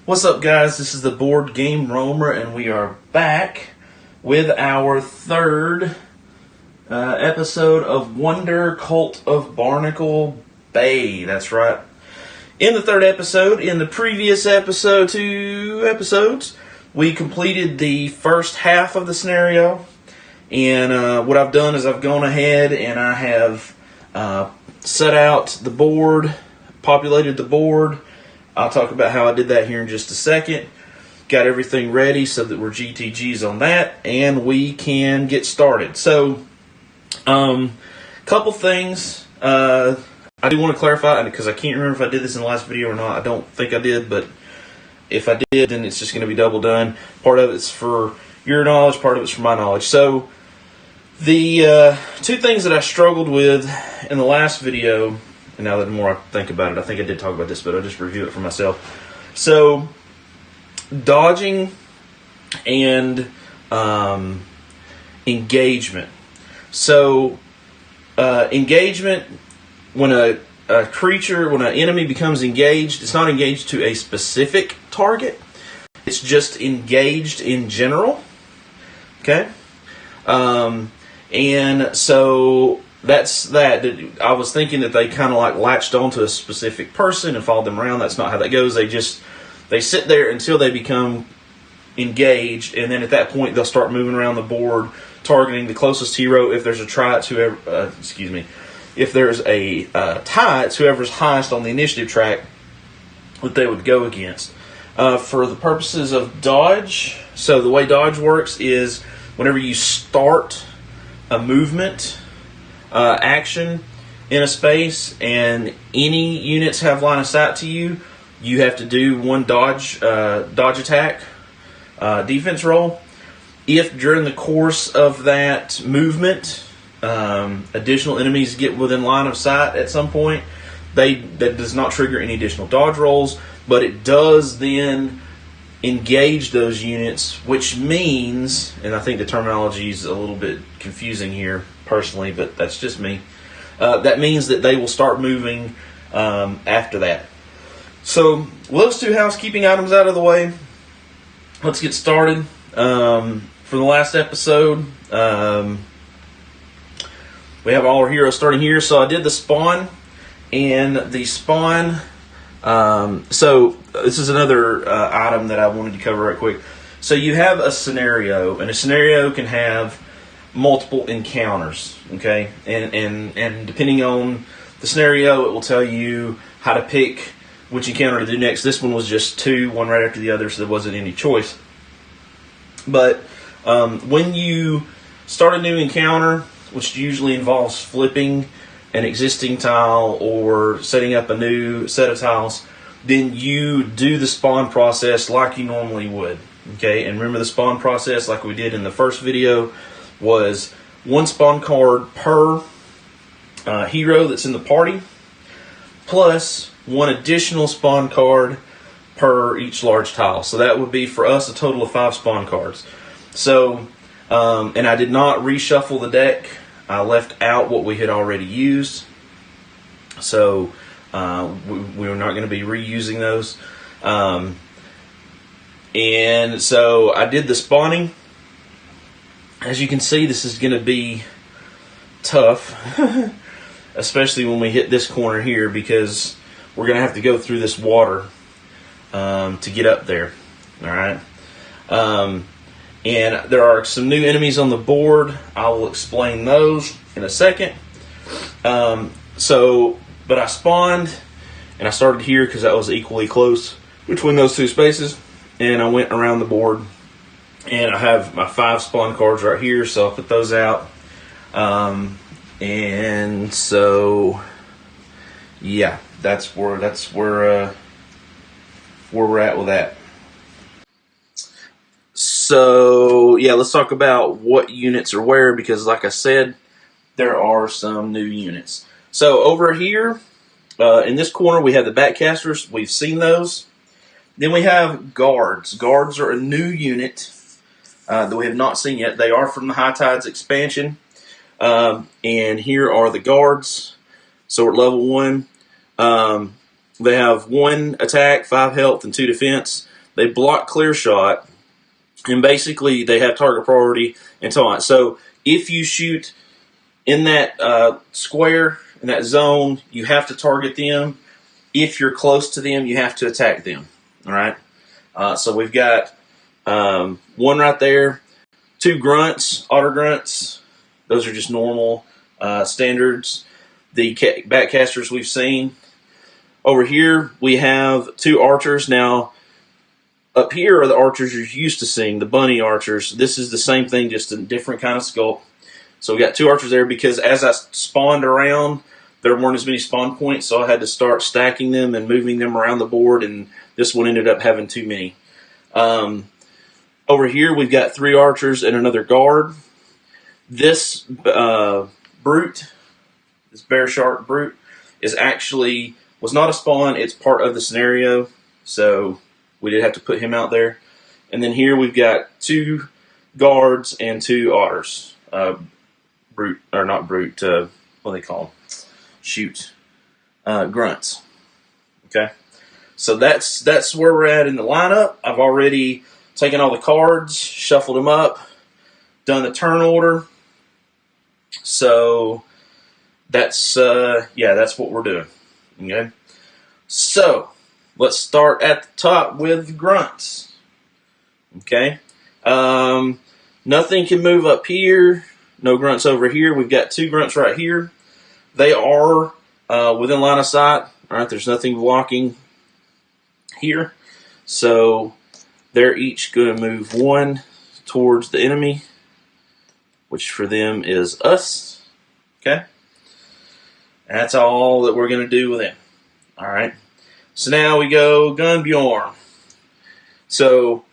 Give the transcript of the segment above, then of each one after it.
What's up, guys? This is the Board Game Roamer, and we are back with our third episode of Wonder Cult of Barnacle Bay. That's right. In the third episode, in the previous episode, 2 episodes, we completed the first half of the scenario. And what I've done is I've gone ahead and I have set out the board, populated the board. I'll talk about how I did that here in just a second. Got everything ready so that we're GTGs on that, and we can get started. So, couple things I do want to clarify, because I can't remember if I did this in the last video or not. I don't think I did, but if I did, then it's just going to be double done. Part of it's for your knowledge, part of it's for my knowledge. So, the 2 things that I struggled with in the last video, and now that the more I think about it, I think I did talk about this, but I'll just review it for myself. So, dodging and engagement. So, engagement, when a creature, when an enemy becomes engaged, it's not engaged to a specific target. It's just engaged in general. Okay? And so that's that. I was thinking that they kind of like latched onto a specific person and followed them around. That's not how that goes. They sit there until they become engaged, and then at that point they'll start moving around the board, targeting the closest hero. If there's a tie, it's whoever. If there's a tie, it's whoever's highest on the initiative track that they would go against. For the purposes of dodge, so the way dodge works is whenever you start a movement action in a space and any units have line of sight to you, you have to do one dodge attack defense roll. If during the course of that movement additional enemies get within line of sight at some point, that does not trigger any additional dodge rolls, but it does then engage those units, which means, and I think the terminology is a little bit confusing here personally, but that's just me. That means that they will start moving after that. So, with those 2 housekeeping items out of the way, let's get started. For the last episode, we have all our heroes starting here. So I did the spawn, and the spawn. So this is another item that I wanted to cover right quick. So you have a scenario, and a scenario can have multiple encounters. Okay, and depending on the scenario, it will tell you how to pick which encounter to do next. This one was just 2, one right after the other, so there wasn't any choice. But when you start a new encounter, which usually involves flipping an existing tile or setting up a new set of tiles, then you do the spawn process like you normally would. Okay, and remember the spawn process, like we did in the first video, was 1 spawn card per hero that's in the party, plus 1 additional spawn card per each large tile. So that would be, for us, a total of 5 spawn cards. So, and I did not reshuffle the deck. I left out what we had already used. So, we're not going to be reusing those. And so I did the spawning. As you can see, this is going to be tough, especially when we hit this corner here, because we're going to have to go through this water to get up there. All right. And there are some new enemies on the board. I will explain those in a second. But I spawned, and I started here because that was equally close between those 2 spaces. And I went around the board, and I have my 5 spawn cards right here, so I'll put those out. And so, yeah, that's where we're at with that. So, yeah, let's talk about what units are where, because like I said, there are some new units. So over here, in this corner, we have the backcasters. We've seen those. Then we have guards. Guards are a new unit that we have not seen yet. They are from the High Tides expansion. And here are the guards. So at level 1, they have 1 attack, 5 health, and 2 defense. They block clear shot, and basically they have target priority and so on. So if you shoot in that square, in that zone, you have to target them. If you're close to them, you have to attack them. All right. So we've got one right there, 2 grunts, otter grunts. Those are just normal standards. The backcasters we've seen. Over here we have 2 archers. Now up here are the archers you're used to seeing, the bunny archers. This is the same thing, just a different kind of sculpt. So we got 2 archers there because as I spawned around, there weren't as many spawn points, so I had to start stacking them and moving them around the board, and this one ended up having too many. Over here, we've got 3 archers and another guard. This brute, this bear shark brute, was not a spawn. It's part of the scenario, so we did have to put him out there. And then here we've got 2 guards and 2 otters. Brute, or not brute, what do they call them? Shoot. Grunts. Okay? So that's where we're at in the lineup. I've already taken all the cards, shuffled them up, done the turn order. So that's what we're doing. Okay? So let's start at the top with grunts. Okay? Nothing can move up here. No grunts over here. We've got 2 grunts right here. They are within line of sight. All right, there's nothing blocking here. So they're each going to move 1 towards the enemy, which for them is us. Okay? That's all that we're going to do with them. All right. So now we go Gunbjorn. So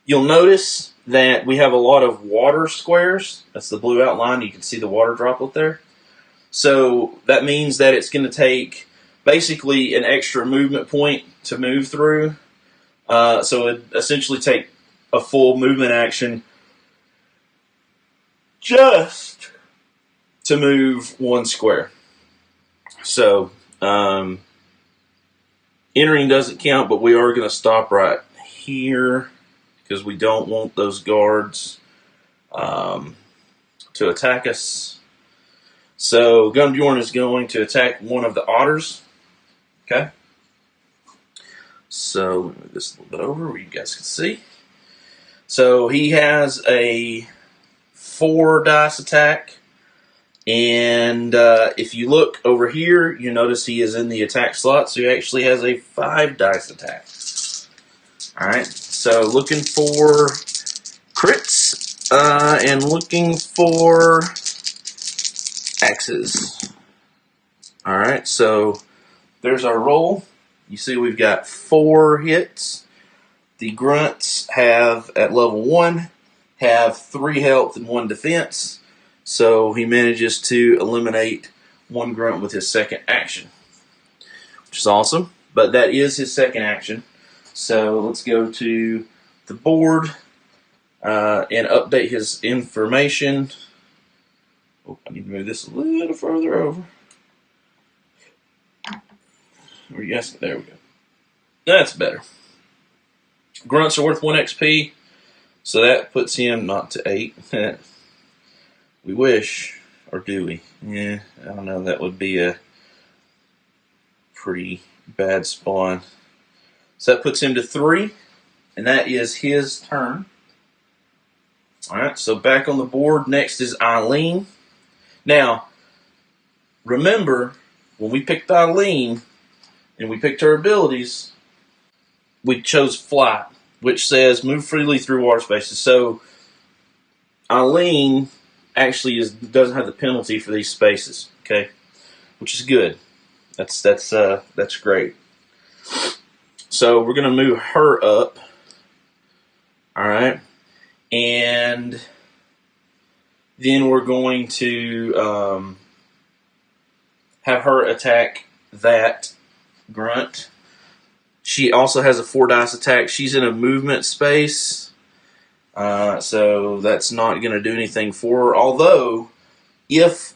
you'll notice that we have a lot of water squares. That's the blue outline. You can see the water droplet there. So that means that it's going to take basically an extra movement point to move through. So it essentially take a full movement action just to move 1 square. So entering doesn't count, but we are going to stop right here because we don't want those guards to attack us. So Gunbjorn is going to attack one of the otters. Okay. So let me move this a little bit over where you guys can see. So he has a 4 dice attack. And if you look over here, you notice he is in the attack slot. So he actually has a 5 dice attack. Alright. So looking for crits and looking for axes. Alright, so there's our roll. You see we've got 4 hits. The grunts have, at level 1, have 3 health and 1 defense. So he manages to eliminate 1 grunt with his second action, which is awesome. But that is his second action. So let's go to the board and update his information. Oh, I need to move this a little further over. Yes, there we go. That's better. Grunts are worth 1 XP, so that puts him not to 8. We wish, or do we? Yeah, I don't know. That would be a pretty bad spawn. So that puts him to 3, and that is his turn. Alright, so back on the board, next is Eileen. Now, remember, when we picked Eileen, and we picked her abilities, we chose Flight, which says move freely through water spaces. So, Eileen actually doesn't have the penalty for these spaces, okay? Which is good. That's great. So we're going to move her up. All right. And then we're going to have her attack that grunt. She also has a 4 dice attack. She's in a movement space. So that's not going to do anything for her. Although, if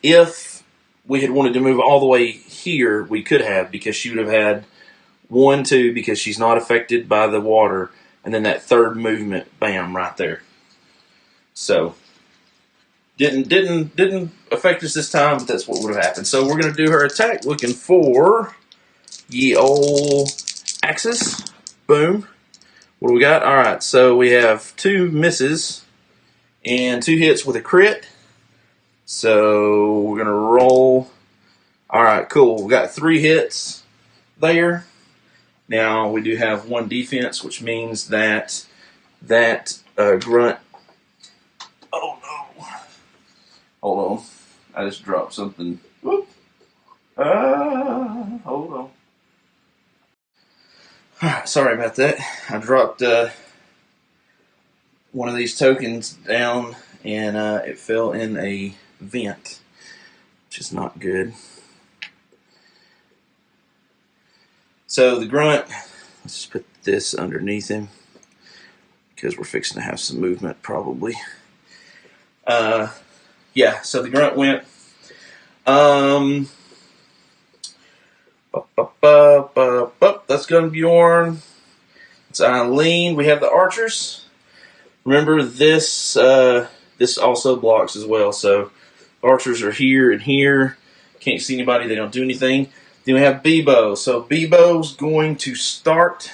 we had wanted to move all the way here, we could have, because she would have had 1, 2, because she's not affected by the water, and then that third movement, bam, right there. So didn't affect us this time, but that's what would have happened. So we're gonna do her attack, looking for ye ol' axes. Boom. What do we got? All right, so we have 2 misses and 2 hits with a crit. So we're gonna roll. All right, cool. We got 3 hits there. Now we do have 1 defense, which means that grunt. Oh no! Hold on, I just dropped something. Whoop. Hold on. All right, sorry about that. I dropped one of these tokens down, and it fell in a vent, which is not good. So the grunt, let's just put this underneath him because we're fixing to have some movement probably. Yeah, so the grunt went. That's Gunbjorn. It's Eileen. We have the archers. Remember this. This also blocks as well. So archers are here and here. Can't see anybody. They don't do anything. Then we have Bebo. So Bebo's going to start,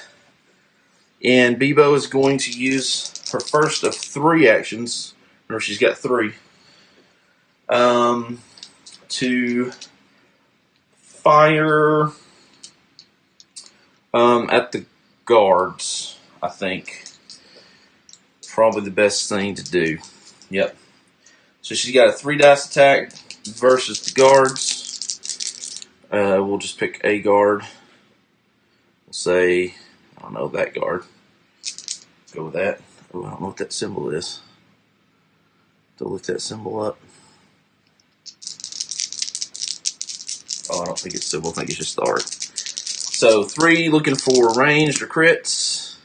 and Bebo is going to use her first of 3 actions. Remember, she's got 3. To fire at the guards, I think. Probably the best thing to do. Yep. So she's got a 3 dice attack versus the guards. We'll just pick a guard. We'll say, I don't know, that guard. Go with that. Oh, I don't know what that symbol is. To lift that symbol up. Oh, I don't think it's symbol. I think it's just the art. So 3 looking for ranged or crits.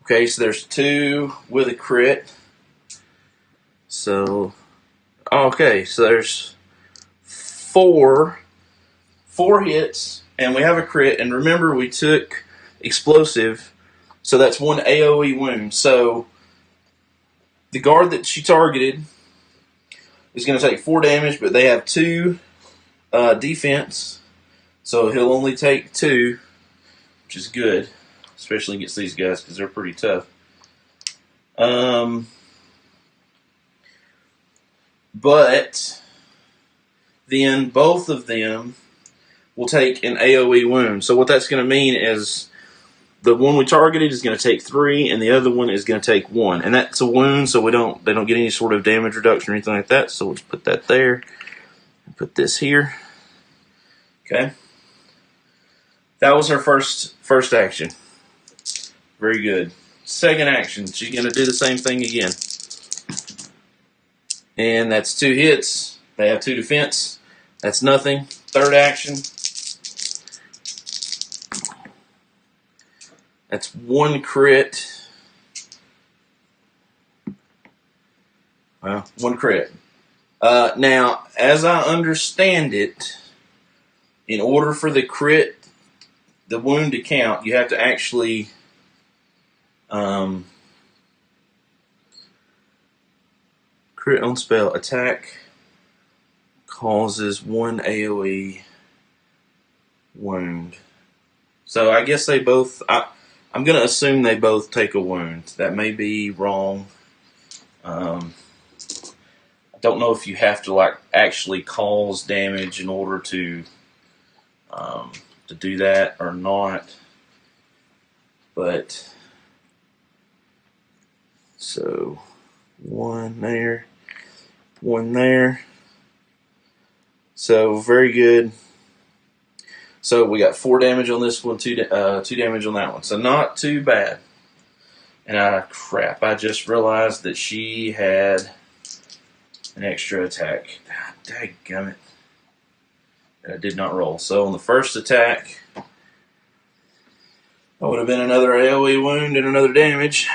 Okay, so there's 2 with a crit. So, okay, so there's 4 hits, and we have a crit. And remember, we took explosive, so that's 1 AoE wound. So the guard that she targeted is going to take 4 damage, but they have 2 defense, so he'll only take 2, which is good, especially against these guys because they're pretty tough. But then both of them will take an AoE wound. So what that's going to mean is the one we targeted is going to take 3, and the other one is going to take 1, and that's a wound. So they don't get any sort of damage reduction or anything like that. So we'll just put that there and put this here. Okay, that was her first action. Very good. Second action, she's going to do the same thing again. And that's 2 hits. They have 2 defense. That's nothing. Third action. That's 1 crit. Well, 1 crit. Now, as I understand it, in order for the crit, the wound to count, you have to actually crit on spell. Attack causes 1 AoE wound. So I guess they both... I'm going to assume they both take a wound. That may be wrong. I don't know if you have to actually cause damage in order to do that or not. But so 1 there, 1 there. So very good. So we got 4 damage on this one, 2 damage on that one. So not too bad. And crap, I just realized that she had an extra attack. Dadgummit. That I did not roll. So on the first attack, that would have been another AoE wound and another damage.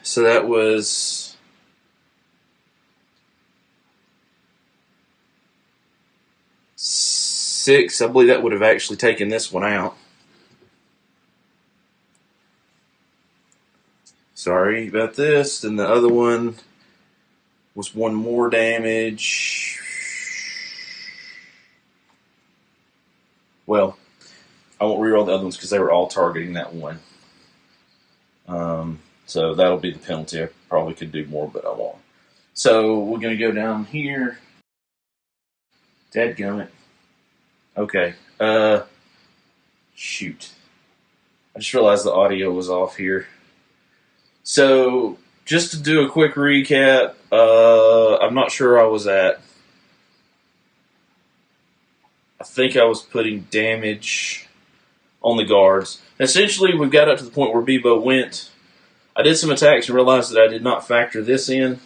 So that was 6. I believe that would have actually taken this one out. Sorry about this. Then the other one was 1 more damage. Well, I won't reroll the other ones because they were all targeting that one. So that'll be the penalty. I probably could do more, but I won't. So we're going to go down here. Dadgummit. Okay. Shoot. I just realized the audio was off here. So, just to do a quick recap, I'm not sure I was at. I think I was putting damage on the guards. Essentially, we got up to the point where Bebo went. I did some attacks and realized that I did not factor this in.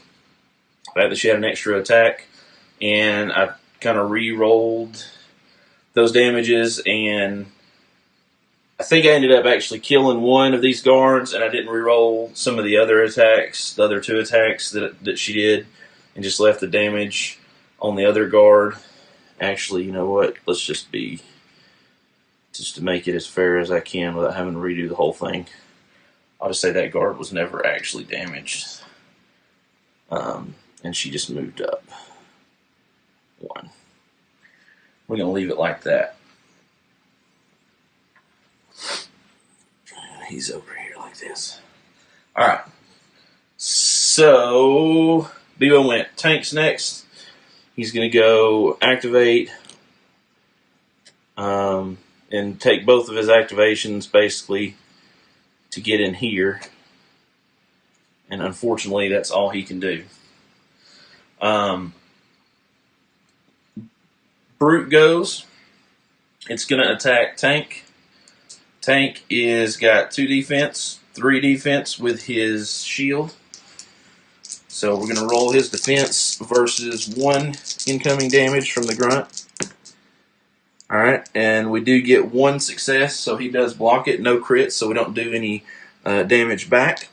The fact that she had an extra attack. And I kind of re-rolled those damages, and I think I ended up actually killing one of these guards, and I didn't re-roll some of the other attacks, the other 2 attacks that she did, and just left the damage on the other guard. Actually, you know what? Let's just to make it as fair as I can without having to redo the whole thing. I'll just say that guard was never actually damaged. And she just moved up 1. We're going to leave it like that. He's over here like this. Alright. So, Bebo went. Tank's next. He's going to go activate and take both of his activations basically to get in here. And unfortunately, that's all he can do. Brute goes. It's going to attack Tank. Tank is got 2 defense, 3 defense with his shield. So we're going to roll his defense versus 1 incoming damage from the grunt. Alright, and we do get 1 success, so he does block it. No crits, so we don't do any damage back.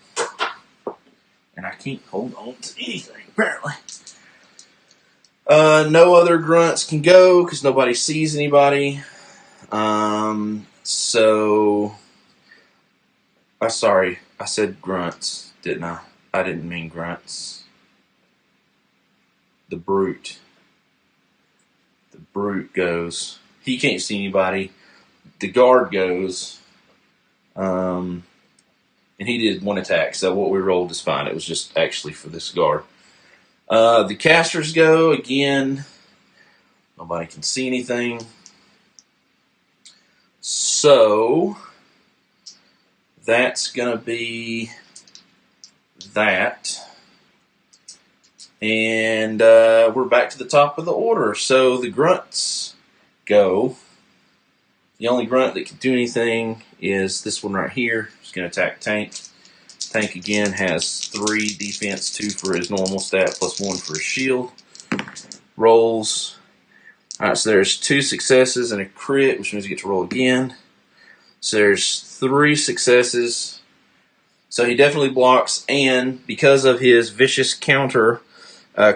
And I can't hold on to anything, apparently. No other grunts can go because nobody sees anybody. So, sorry, I said grunts, didn't I? I didn't mean grunts. The brute. The brute goes. He can't see anybody. The guard goes. And he did 1 attack, so what we rolled is fine. It was just actually for this guard. The casters go again. Nobody can see anything. So that's going to be that. And we're back to the top of the order. So the grunts go. The only grunt that can do anything is this one right here. He's going to attack Tank. Tank again has 3 defense, 2 for his normal stat, plus 1 for his shield. Rolls. Alright, so there's 2 successes and a crit, which means you get to roll again. So there's 3 successes. So he definitely blocks, and because of his vicious counter,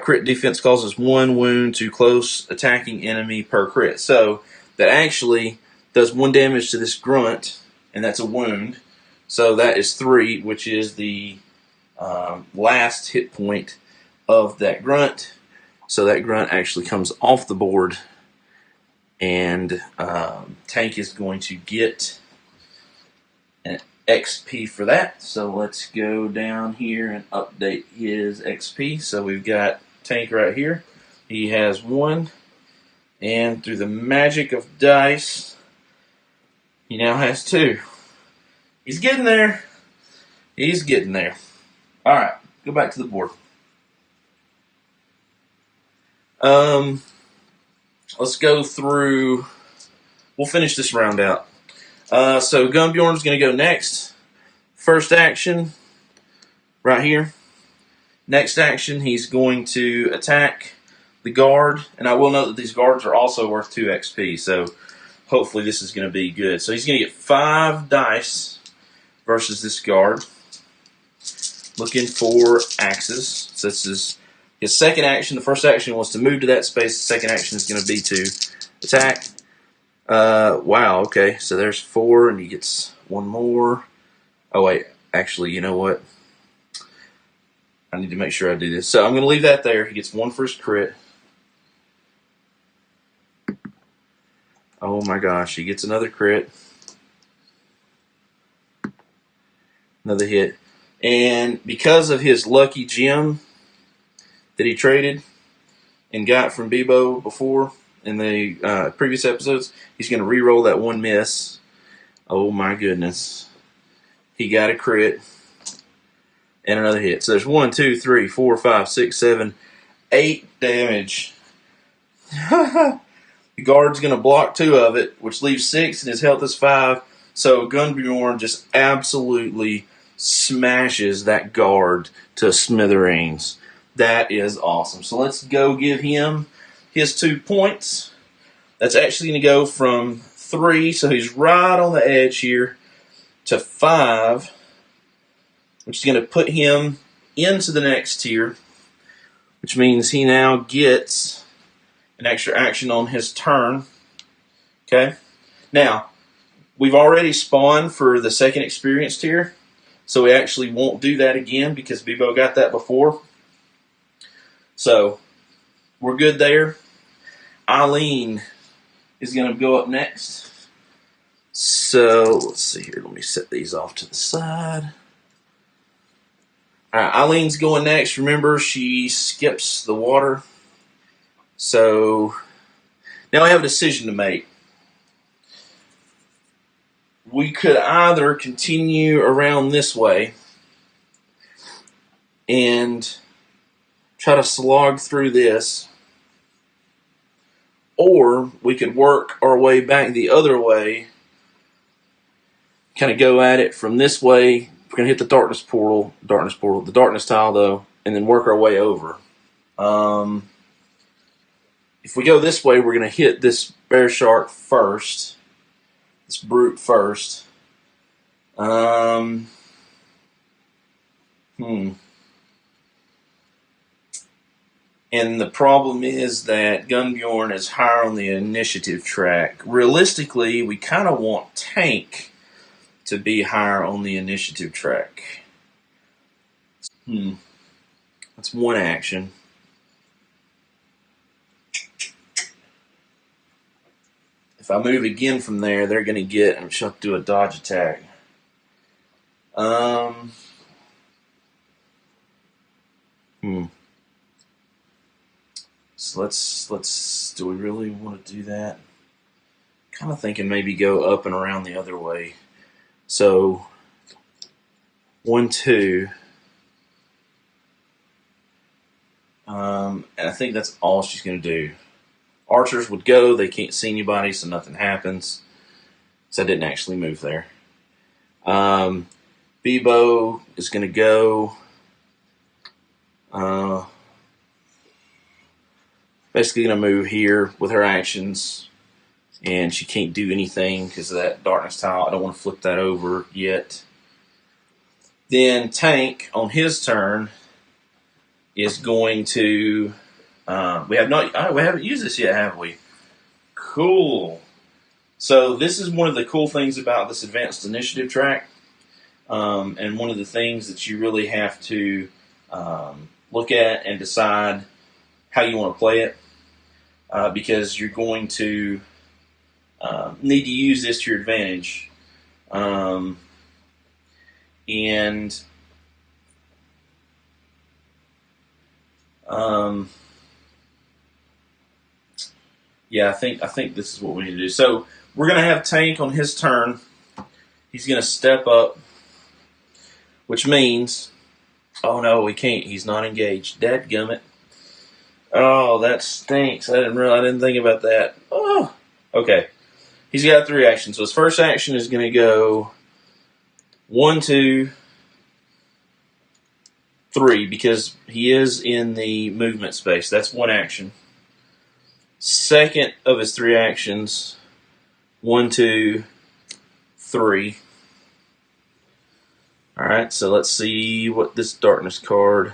crit defense causes 1 wound to close attacking enemy per crit. So that actually does 1 damage to this grunt, and that's a wound. So that is 3, which is the last hit point of that grunt. So that grunt actually comes off the board, and Tank is going to get an XP for that. So let's go down here and update his XP. So we've got Tank right here. He has 1, and through the magic of dice, he now has 2. He's getting there. He's getting there. Alright, go back to the board. Let's go through. We'll finish this round out. So Gumbjorn's going to go next. First action, right here. Next action, he's going to attack the guard. And I will note that these guards are also worth 2 XP. So hopefully this is going to be good. So he's going to get 5 dice versus this guard. Looking for axes. So this is his second action. The first action was to move to that space. The second action is going to be to attack. Wow, okay. So there's 4, and he gets 1 more. Oh, wait. Actually, you know what? I need to make sure I do this. So I'm going to leave that there. He gets 1 for his crit. Oh my gosh, he gets another crit. Another hit. And because of his lucky gem that he traded and got from Bebo before in the previous episodes, he's going to re-roll that 1 miss. Oh my goodness. He got a crit and another hit. So there's 1, 2, 3, 4, 5, 6, 7, 8 damage. The guard's going to block 2 of it, which leaves 6, and his health is 5. So Gunbjorn just absolutely smashes that guard to smithereens. That is awesome. So let's go give him his 2 points. That's actually going to go from 3, so he's right on the edge here, to 5, which is going to put him into the next tier, which means he now gets an extra action on his turn. Okay? Now, we've already spawned for the second experience tier, so we actually won't do that again because Bebo got that before. So, we're good there. Eileen is going to go up next. So, let's see here. Let me set these off to the side. All right, Eileen's going next. Remember, she skips the water. So, now I have a decision to make. We could either continue around this way and try to slog through this, or we could work our way back the other way, kind of go at it from this way. We're going to hit the darkness tile though, and then work our way over. If we go this way, we're going to hit this bear shark first. This brute first. And the problem is that Gunbjorn is higher on the initiative track. Realistically, we kind of want Tank to be higher on the initiative track. That's 1 action. If I move again from there, they're going to get, and she'll do a dodge attack. So let's, do we really want to do that? Kind of thinking maybe go up and around the other way. So, 1, 2. And I think that's all she's going to do. Archers would go, they can't see anybody, so nothing happens. So I didn't actually move there. Bebo is going to go. Basically going to move here with her actions. And she can't do anything because of that darkness tile. I don't want to flip that over yet. Then Tank, on his turn, is going to... we haven't used this yet, have we? Cool. So this is one of the cool things about this advanced initiative track, and one of the things that you really have to look at and decide how you want to play it, because you're going to need to use this to your advantage. Yeah, I think this is what we need to do. So we're going to have Tank on his turn. He's going to step up, which means, oh no, he can't. He's not engaged. Dadgummit. Oh, that stinks. I didn't think about that. Oh, okay. He's got 3 actions. So his first action is going to go 1, 2, 3, because he is in the movement space. That's 1 action. Second of his 3 actions, 1, 2, 3. Alright, so let's see what this darkness card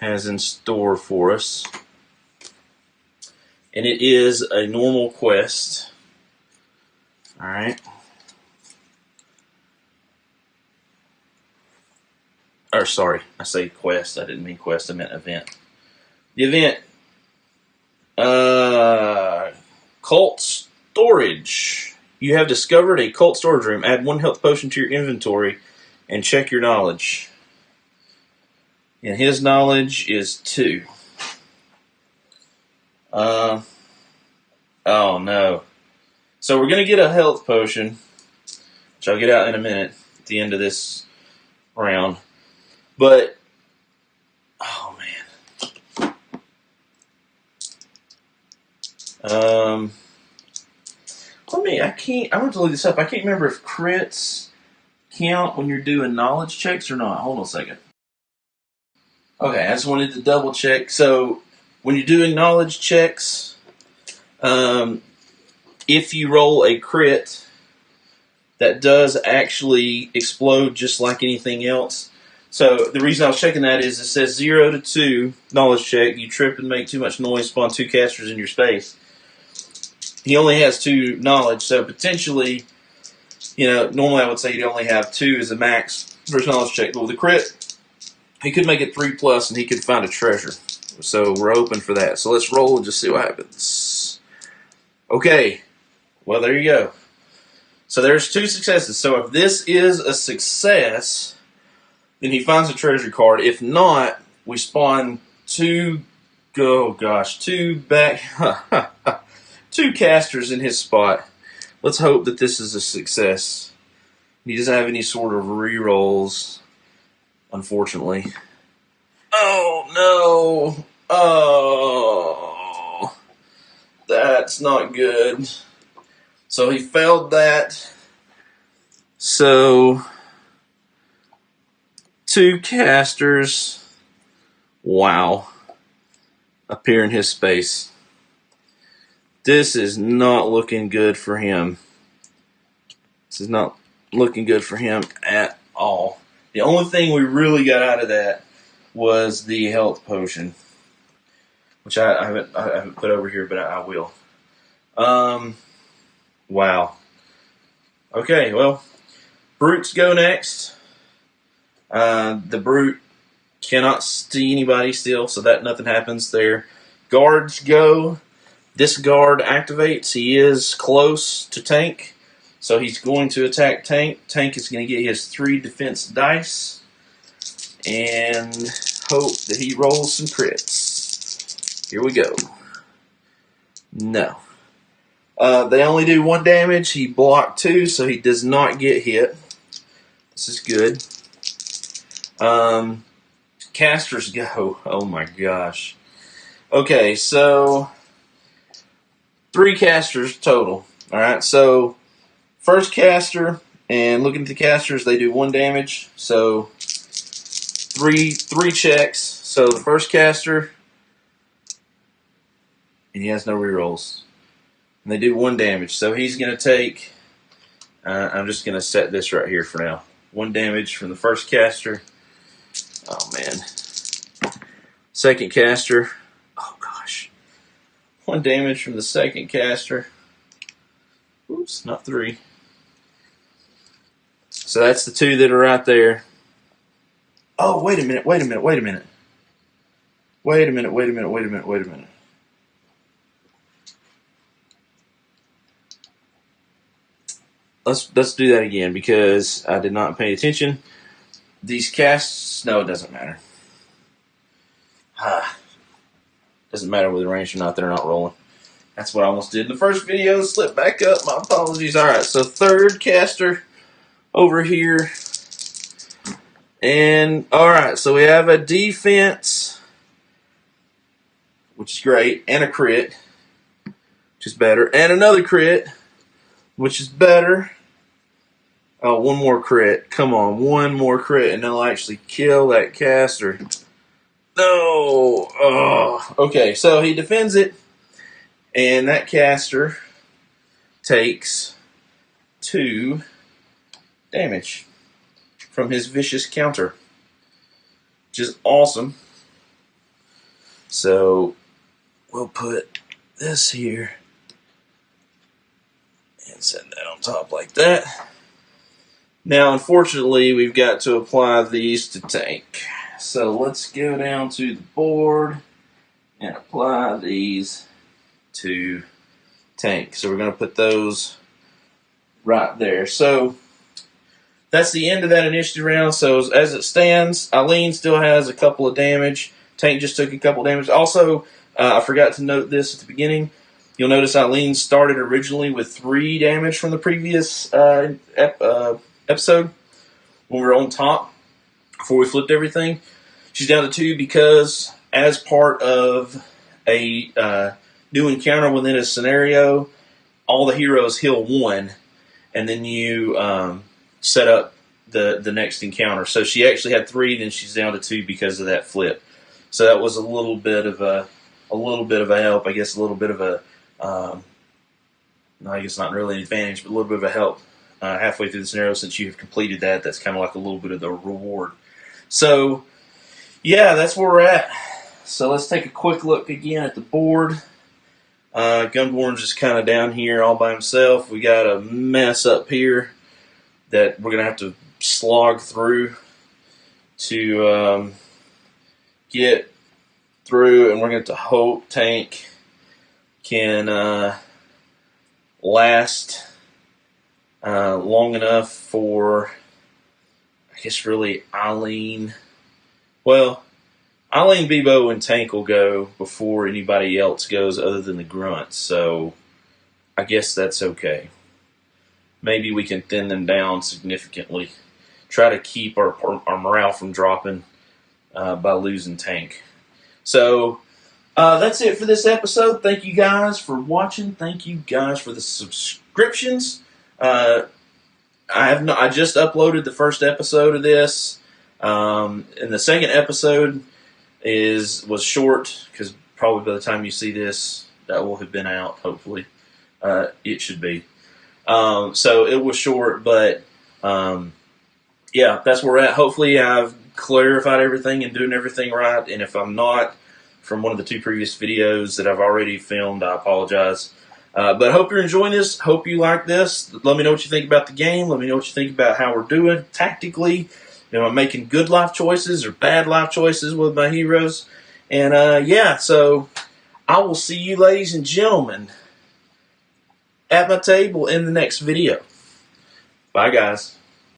has in store for us. And it is a normal quest. Alright. or sorry, I say quest. I didn't mean quest. I meant event. The event, cult storage. You have discovered a cult storage room. Add 1 health potion to your inventory and check your knowledge. And his knowledge is 2. Oh no. So we're going to get a health potion, which I'll get out in a minute at the end of this round. But, oh man. I want to look this up. I can't remember if crits count when you're doing knowledge checks or not. Hold on a second. Okay, I just wanted to double check. So, when you're doing knowledge checks, if you roll a crit, that does actually explode just like anything else. So, the reason I was checking that is it says 0 to 2 knowledge check. You trip and make too much noise, spawn 2 casters in your space. He only has 2 knowledge, so potentially, normally I would say you'd only have 2 as a max for his knowledge check. But with the crit, he could make it 3+ and he could find a treasure. So we're open for that. So let's roll and just see what happens. Okay. Well, there you go. So there's 2 successes. So if this is a success, then he finds a treasure card. If not, we spawn 2 back... 2 casters in his spot. Let's hope that this is a success. He doesn't have any sort of re-rolls, unfortunately. Oh, no. Oh. That's not good. So he failed that. So, 2 casters, wow, appear in his space. This is not looking good for him. This is not looking good for him at all. The only thing we really got out of that was the health potion, which I haven't put over here, but I will. Wow. Okay, well, brutes go next. The brute cannot see anybody still, so that nothing happens there. Guards go. This guard activates. He is close to Tank, so he's going to attack Tank. Tank is going to get his 3 defense dice and hope that he rolls some crits. Here we go. No. They only do 1 damage. He blocked 2, so he does not get hit. This is good. Casters go. Oh my gosh. Okay, so 3 casters total. Alright, so first caster, and looking at the casters, they do 1 damage. So three checks. So the first caster, and he has no rerolls. And they do 1 damage. So he's going to take, I'm just going to set this right here for now. 1 damage from the first caster. Oh man. Second caster. Oh gosh. 1 damage from the second caster. Oops, not 3. So that's the 2 that are right there. Oh, wait a minute. Let's do that again because I did not pay attention. These casts, no, it doesn't matter. Doesn't matter whether ranged or not, they're not rolling. That's what I almost did in the first video. Slipped back up. My apologies. Alright, so third caster over here. And, alright, so we have a defense, which is great, and a crit, which is better, and another crit, which is better. Oh, 1 more crit. Come on, 1 more crit, and they'll actually kill that caster. No! Oh. Okay, so he defends it, and that caster takes 2 damage from his vicious counter, which is awesome. So we'll put this here and set that on top like that. Now, unfortunately, we've got to apply these to tank. So let's go down to the board and apply these to tank. So we're going to put those right there. So that's the end of that initiative round. So as it stands, Eileen still has a couple of damage. Tank just took a couple of damage. Also, I forgot to note this at the beginning. You'll notice Eileen started originally with 3 damage from the previous episode when we were on top before we flipped everything. She's down to 2 because as part of a new encounter within a scenario, all the heroes heal 1, and then you set up the next encounter. So she actually had 3, then she's down to 2 because of that flip. So that was a little bit of a help. I guess a little bit of a I guess not really an advantage, but a little bit of a help halfway through the scenario since you have completed that. That's kind of like a little bit of the reward. So yeah, that's where we're at. So let's take a quick look again at the board. Gunborn's just kind of down here all by himself. We got a mess up here that we're going to have to slog through to get through, and we're going to have to hope tank can last long enough for, I guess, really Eileen. Well, Eileen, Bebo, and Tank will go before anybody else goes other than the grunts, so I guess that's okay. Maybe we can thin them down significantly. Try to keep our morale from dropping by losing Tank. So that's it for this episode. Thank you guys for watching. Thank you guys for the subscriptions. I just uploaded the first episode of this, and the second episode was short because probably by the time you see this, that will have been out. Hopefully, it should be. So it was short, but yeah, that's where we're at. Hopefully, I've clarified everything and doing everything right. And if I'm not, from one of the 2 previous videos that I've already filmed, I apologize. But I hope you're enjoying this. Hope you like this. Let me know what you think about the game. Let me know what you think about how we're doing tactically. Am I making good life choices or bad life choices with my heroes? And yeah, so I will see you, ladies and gentlemen, at my table in the next video. Bye, guys.